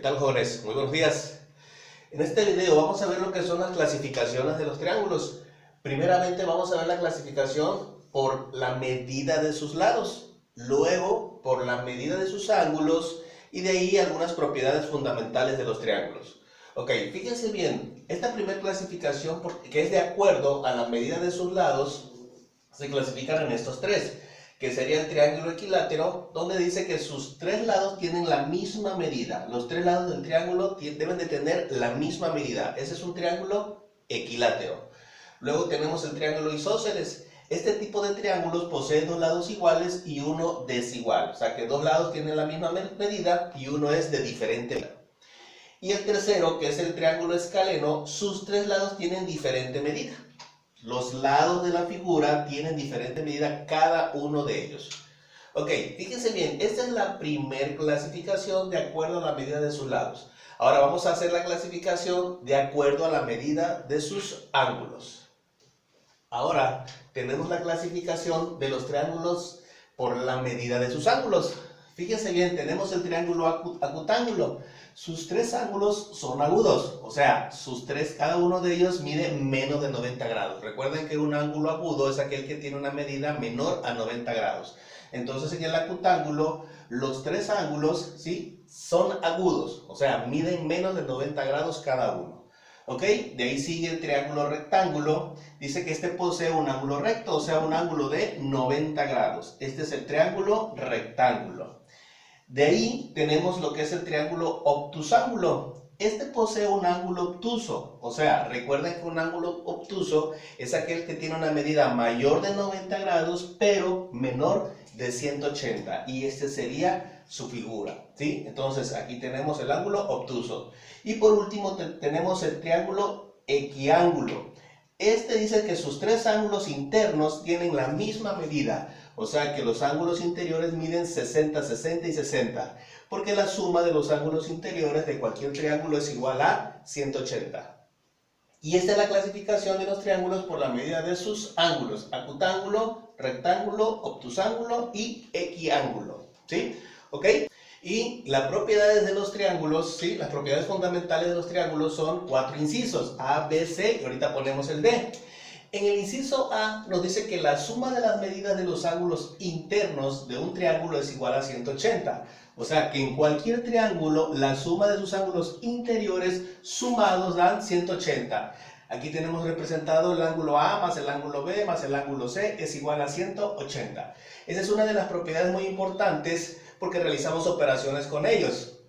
tal, jóvenes? Muy buenos días. En este video vamos a ver lo que son las clasificaciones de los triángulos. Primeramente vamos a ver la clasificación por la medida de sus lados, luego por la medida de sus ángulos y de ahí algunas propiedades fundamentales de los triángulos. Ok, fíjense bien, esta primera clasificación, que es de acuerdo a la medida de sus lados, se clasifican en estos tres, que sería el triángulo equilátero, donde dice que sus tres lados tienen la misma medida. Los tres lados del triángulo deben de tener la misma medida. Ese es un triángulo equilátero. Luego tenemos el triángulo isósceles. Este tipo de triángulos posee dos lados iguales y uno desigual. O sea que dos lados tienen la misma medida y uno es de diferente medida. Y el tercero, que es el triángulo escaleno, sus tres lados tienen diferente medida. Los lados de la figura tienen diferente medida cada uno de ellos. Ok, fíjense bien, esta es la primera clasificación de acuerdo a la medida de sus lados. Ahora vamos a hacer la clasificación de acuerdo a la medida de sus ángulos. Ahora tenemos la clasificación de los triángulos por la medida de sus ángulos. Fíjense bien, tenemos el triángulo acutángulo. Sus tres ángulos son agudos, o sea, cada uno de ellos mide menos de 90 grados. Recuerden que un ángulo agudo es aquel que tiene una medida menor a 90 grados. Entonces en el acutángulo, los tres ángulos, ¿sí?, son agudos, o sea, miden menos de 90 grados cada uno. ¿Ok? De ahí sigue el triángulo rectángulo. Dice que este posee un ángulo recto, o sea, un ángulo de 90 grados. Este es el triángulo rectángulo. De ahí tenemos lo que es el triángulo obtusángulo. Este posee un ángulo obtuso, o sea, recuerden que un ángulo obtuso es aquel que tiene una medida mayor de 90 grados, pero menor de 180, y este sería su figura, ¿sí? Entonces, aquí tenemos el ángulo obtuso. Y por último tenemos el triángulo equiángulo. Este dice que sus tres ángulos internos tienen la misma medida, o sea que los ángulos interiores miden 60, 60 y 60, porque la suma de los ángulos interiores de cualquier triángulo es igual a 180. Y esta es la clasificación de los triángulos por la medida de sus ángulos: acutángulo, rectángulo, obtusángulo y equiángulo, ¿sí? ¿Ok? Y las propiedades de los triángulos, ¿sí?, las propiedades fundamentales de los triángulos son cuatro incisos: A, B, C, y ahorita ponemos el D. En el inciso A nos dice que la suma de las medidas de los ángulos internos de un triángulo es igual a 180. O sea que en cualquier triángulo la suma de sus ángulos interiores sumados dan 180. Aquí tenemos representado el ángulo A más el ángulo B más el ángulo C es igual a 180. Esa es una de las propiedades muy importantes porque realizamos operaciones con ellos.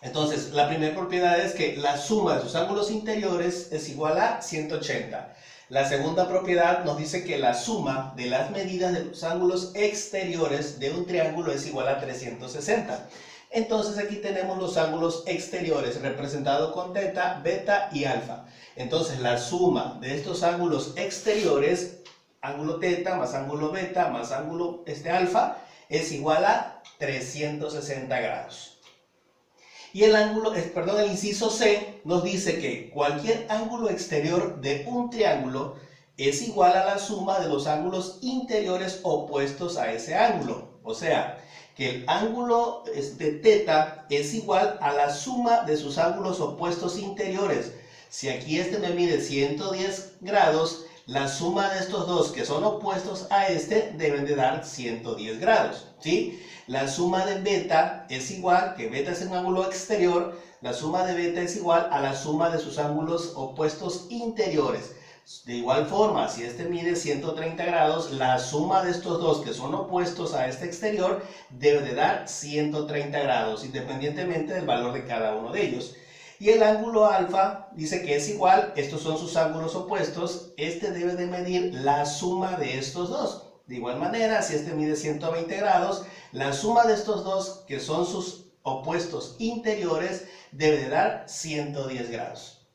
Entonces, la primera propiedad es que la suma de sus ángulos interiores es igual a 180. La segunda propiedad nos dice que la suma de las medidas de los ángulos exteriores de un triángulo es igual a 360. Entonces aquí tenemos los ángulos exteriores representados con teta, beta y alfa. Entonces la suma de estos ángulos exteriores, ángulo teta más ángulo beta más ángulo alfa, es igual a 360 grados. Y el inciso C nos dice que cualquier ángulo exterior de un triángulo es igual a la suma de los ángulos interiores opuestos a ese ángulo. O sea, que el ángulo teta es igual a la suma de sus ángulos opuestos interiores. Si aquí este me mide 110 grados, la suma de estos dos que son opuestos a este deben de dar 110 grados, ¿sí? La suma de beta es igual, que beta es un ángulo exterior, la suma de beta es igual a la suma de sus ángulos opuestos interiores. De igual forma, si este mide 130 grados, la suma de estos dos que son opuestos a este exterior debe de dar 130 grados, independientemente del valor de cada uno de ellos. Y el ángulo alfa dice que es igual, estos son sus ángulos opuestos, este debe de medir la suma de estos dos. De igual manera, si este mide 120 grados, la suma de estos dos, que son sus opuestos interiores, debe de dar 110 grados.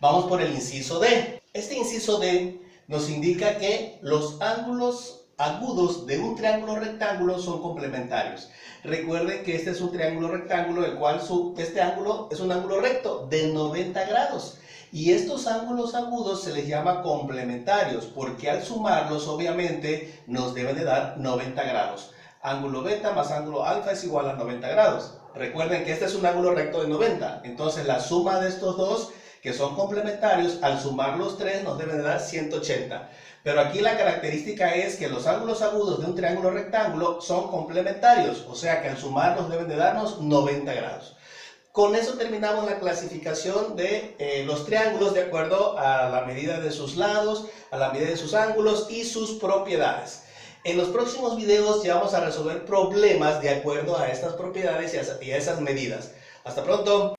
Vamos por el inciso D. Este inciso D nos indica que los ángulos agudos de un triángulo rectángulo son complementarios. Recuerden que este es un triángulo rectángulo, el cual este ángulo es un ángulo recto de 90 grados. Y estos ángulos agudos se les llama complementarios, porque al sumarlos obviamente nos deben de dar 90 grados. Ángulo beta más ángulo alfa es igual a 90 grados. Recuerden que este es un ángulo recto de 90. Entonces la suma de estos dos, que son complementarios, al sumar los tres nos deben de dar 180. Pero aquí la característica es que los ángulos agudos de un triángulo rectángulo son complementarios. O sea que al sumarlos deben de darnos 90 grados. Con eso terminamos la clasificación de los triángulos de acuerdo a la medida de sus lados, a la medida de sus ángulos y sus propiedades. En los próximos videos ya vamos a resolver problemas de acuerdo a estas propiedades y a esas medidas. Hasta pronto.